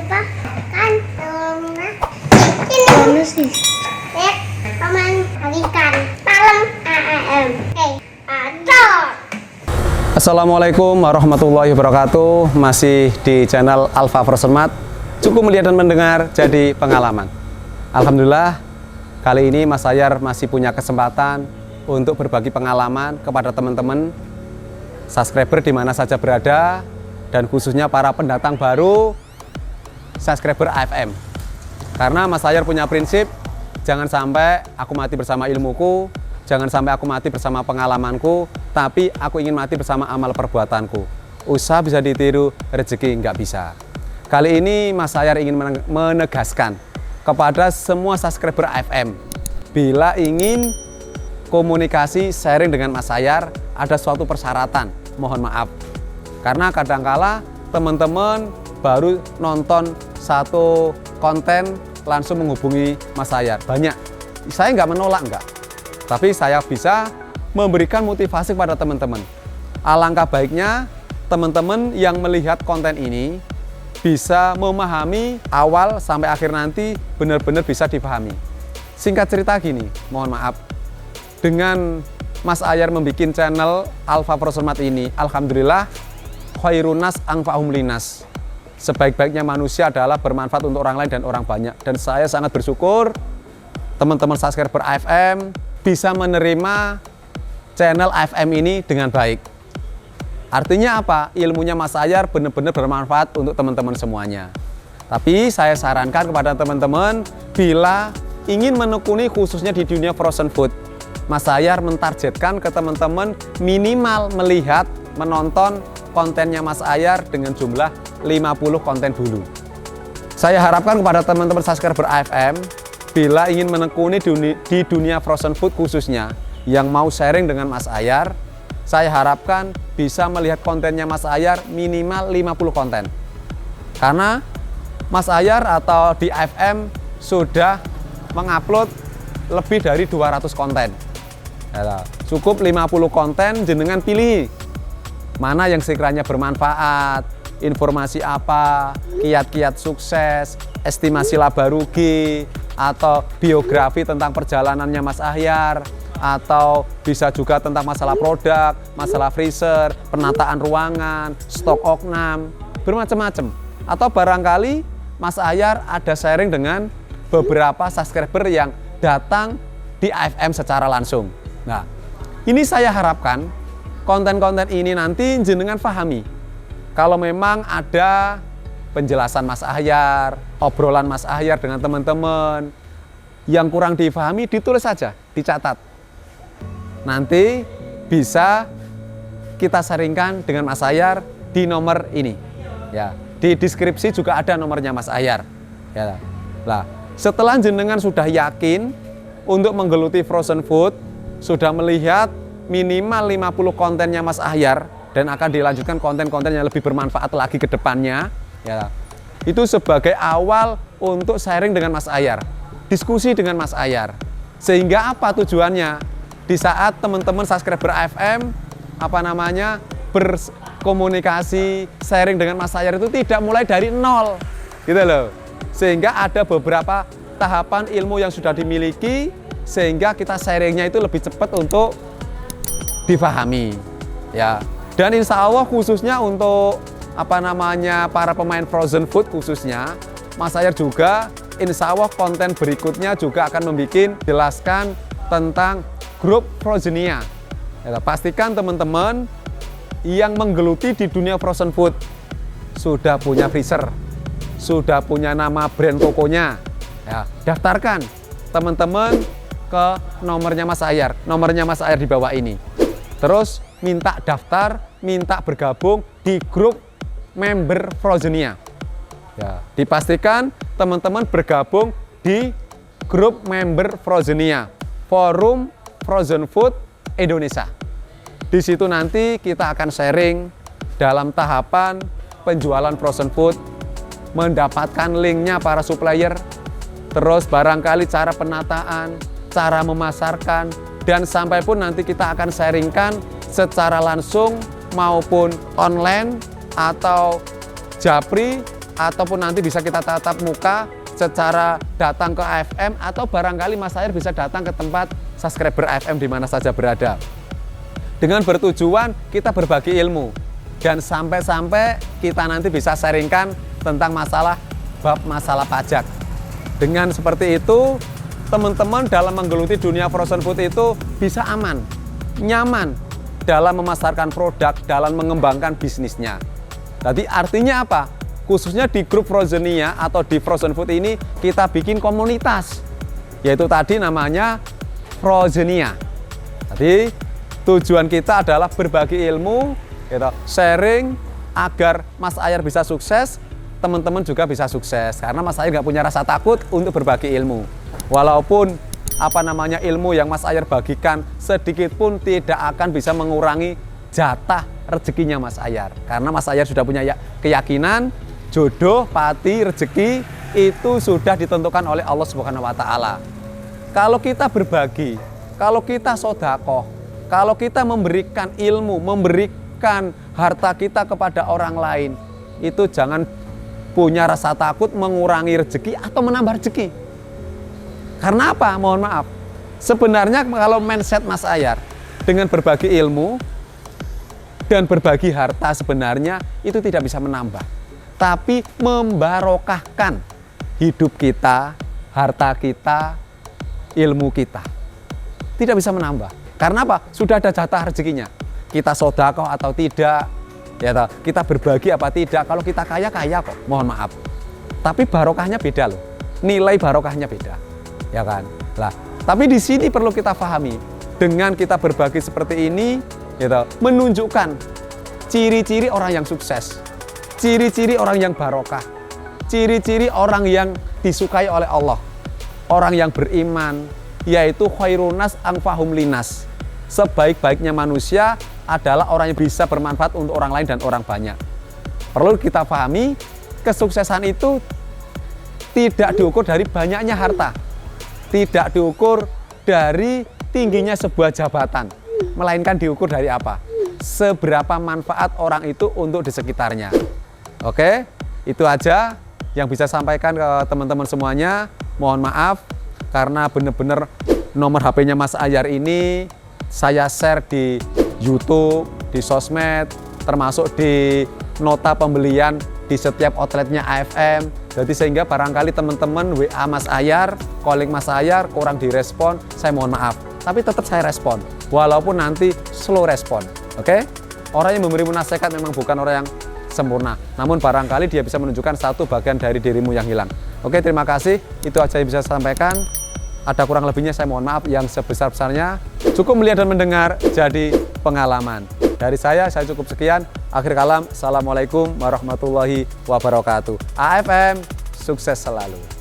apa kan ini sih paman ikan malam oke adot. Assalamualaikum warahmatullahi wabarakatuh. Masih di channel Alfa Frozenmart. Cukup melihat dan mendengar jadi pengalaman. Alhamdulillah kali ini Mas Ayar masih punya kesempatan untuk berbagi pengalaman kepada teman-teman subscriber di mana saja berada, dan khususnya para pendatang baru subscriber AFM. Karena Mas Ayar punya prinsip, jangan sampai aku mati bersama ilmuku, jangan sampai aku mati bersama pengalamanku, tapi aku ingin mati bersama amal perbuatanku. Usaha bisa ditiru, rezeki nggak bisa. Kali ini Mas Ayar ingin menegaskan kepada semua subscriber AFM, bila ingin komunikasi sharing dengan Mas Ayar, ada suatu persyaratan, mohon maaf. Karena kadangkala teman-teman baru nonton satu konten langsung menghubungi Mas Ayar. Banyak, saya nggak menolak, nggak. Tapi saya bisa memberikan motivasi kepada teman-teman. Alangkah baiknya teman-teman yang melihat konten ini bisa memahami awal sampai akhir nanti, benar-benar bisa dipahami. Singkat cerita gini, mohon maaf. Dengan Mas Ayar membuat channel Alfa Frozenmart ini, alhamdulillah khairunas anfa'uhum linas. Sebaik-baiknya manusia adalah bermanfaat untuk orang lain dan orang banyak. Dan saya sangat bersyukur teman-teman subscriber AFM bisa menerima channel AFM ini dengan baik. Artinya apa? Ilmunya Mas Ayar benar-benar bermanfaat untuk teman-teman semuanya. Tapi saya sarankan kepada teman-teman, bila ingin menekuni khususnya di dunia frozen food, Mas Ayar mentargetkan ke teman-teman minimal melihat, menonton kontennya Mas Ayar dengan jumlah 50 konten dulu. Saya harapkan kepada teman-teman subscriber AFM, bila ingin menekuni di dunia frozen food khususnya, yang mau sharing dengan Mas Ayar, saya harapkan bisa melihat kontennya Mas Ayar minimal 50 konten. Karena Mas Ayar atau di AFM sudah mengupload lebih dari 200 konten. Cukup 50 konten, jenengan pilih mana yang sekiranya bermanfaat, informasi apa, kiat-kiat sukses, estimasi laba rugi, atau biografi tentang perjalanannya Mas Ayar, atau bisa juga tentang masalah produk, masalah freezer, penataan ruangan, stok oknam, bermacam-macam. Atau barangkali Mas Ayar ada sharing dengan beberapa subscriber yang datang di AFM secara langsung. Nah, ini saya harapkan konten-konten ini nanti jenengan pahami. Kalau memang ada penjelasan Mas Ayar, obrolan Mas Ayar dengan teman-teman yang kurang dipahami, ditulis saja, dicatat. Nanti bisa kita sharingkan dengan Mas Ayar di nomor ini. Ya, di deskripsi juga ada nomornya Mas Ayar. Ya. Nah, setelah jenengan sudah yakin untuk menggeluti frozen food, sudah melihat minimal 50 kontennya Mas Ayar, dan akan dilanjutkan konten-konten yang lebih bermanfaat lagi ke depannya, ya. Itu sebagai awal untuk sharing dengan Mas Ayar, diskusi dengan Mas Ayar. Sehingga apa tujuannya? Di saat teman-teman subscriber AFM berkomunikasi, sharing dengan Mas Ayar itu tidak mulai dari nol, gitu loh. Sehingga ada beberapa tahapan ilmu yang sudah dimiliki, sehingga kita sharingnya itu lebih cepat untuk difahami, ya. Dan insya Allah khususnya untuk para pemain frozen food khususnya, Mas Ayar juga insya Allah konten berikutnya juga akan jelaskan tentang grup Frozenia. Ya, pastikan teman-teman yang menggeluti di dunia frozen food sudah punya freezer, sudah punya nama brand tokonya, ya, daftarkan teman-teman ke nomornya Mas Ayar. Nomornya Mas Ayar di bawah ini. Terus minta daftar, minta bergabung di grup member Frozenia. Ya, dipastikan teman-teman bergabung di grup member Frozenia, Forum Frozen Food Indonesia. Di situ nanti kita akan sharing dalam tahapan penjualan frozen food, mendapatkan linknya para supplier, terus barangkali cara penataan, cara memasarkan, dan sampai pun nanti kita akan sharingkan secara langsung maupun online atau japri ataupun nanti bisa kita tatap muka secara datang ke AFM, atau barangkali Mas Ahyar bisa datang ke tempat subscriber AFM di mana saja berada. Dengan bertujuan kita berbagi ilmu dan sampai-sampai kita nanti bisa sharingkan tentang masalah pajak. Dengan seperti itu, teman-teman dalam menggeluti dunia frozen food itu bisa aman, nyaman dalam memasarkan produk, dalam mengembangkan bisnisnya. Jadi artinya apa? Khususnya di grup Frozenia atau di frozen food ini kita bikin komunitas, yaitu tadi namanya Frozenia. Jadi tujuan kita adalah berbagi ilmu, gitu, sharing agar Mas Ahyar bisa sukses, teman-teman juga bisa sukses. Karena Mas Ahyar nggak punya rasa takut untuk berbagi ilmu. Walaupun ilmu yang Mas Ahyar bagikan sedikit pun tidak akan bisa mengurangi jatah rezekinya Mas Ahyar. Karena Mas Ahyar sudah punya keyakinan jodoh, pati, rezeki itu sudah ditentukan oleh Allah Subhanahu wa Ta'ala. Kalau kita berbagi, kalau kita sedekah, kalau kita memberikan ilmu, memberikan harta kita kepada orang lain, itu jangan punya rasa takut mengurangi rezeki atau menambah rezeki. Karena apa? Mohon maaf. Sebenarnya kalau mindset Mas Ahyar dengan berbagi ilmu dan berbagi harta sebenarnya itu tidak bisa menambah, tapi membarokahkan hidup kita, harta kita, ilmu kita. Tidak bisa menambah. Karena apa? Sudah ada jatah rezekinya. Kita sedekah atau tidak, ya kita berbagi apa tidak. Kalau kita kaya kok, mohon maaf. Tapi barokahnya beda loh. Nilai barokahnya beda. Ya kan? Lah, tapi di sini perlu kita pahami. Dengan kita berbagi seperti ini, gitu, menunjukkan ciri-ciri orang yang sukses. Ciri-ciri orang yang barokah, ciri-ciri orang yang disukai oleh Allah, orang yang beriman, yaitu khairunas anfahum linas. Sebaik-baiknya manusia adalah orang yang bisa bermanfaat untuk orang lain dan orang banyak. Perlu kita pahami, kesuksesan itu tidak diukur dari banyaknya harta, tidak diukur dari tingginya sebuah jabatan, melainkan diukur dari apa? Seberapa manfaat orang itu untuk di sekitarnya. Oke, itu aja yang bisa sampaikan ke teman-teman semuanya. Mohon maaf karena benar-benar nomor HP-nya Mas Ahyar ini saya share di YouTube, di sosmed, termasuk di nota pembelian di setiap outletnya AFM. Jadi sehingga barangkali teman-teman WA Mas Ahyar, calling Mas Ahyar kurang direspon, saya mohon maaf. Tapi tetap saya respon, walaupun nanti slow respon. Oke? Orang yang memberimu nasihat memang bukan orang yang sempurna, namun barangkali dia bisa menunjukkan satu bagian dari dirimu yang hilang. Oke, terima kasih. Itu aja yang bisa saya sampaikan. Ada kurang lebihnya saya mohon maaf yang sebesar-besarnya. Cukup melihat dan mendengar jadi pengalaman. Dari saya cukup sekian. Akhir kalam, Assalamualaikum warahmatullahi wabarakatuh. AFM, sukses selalu.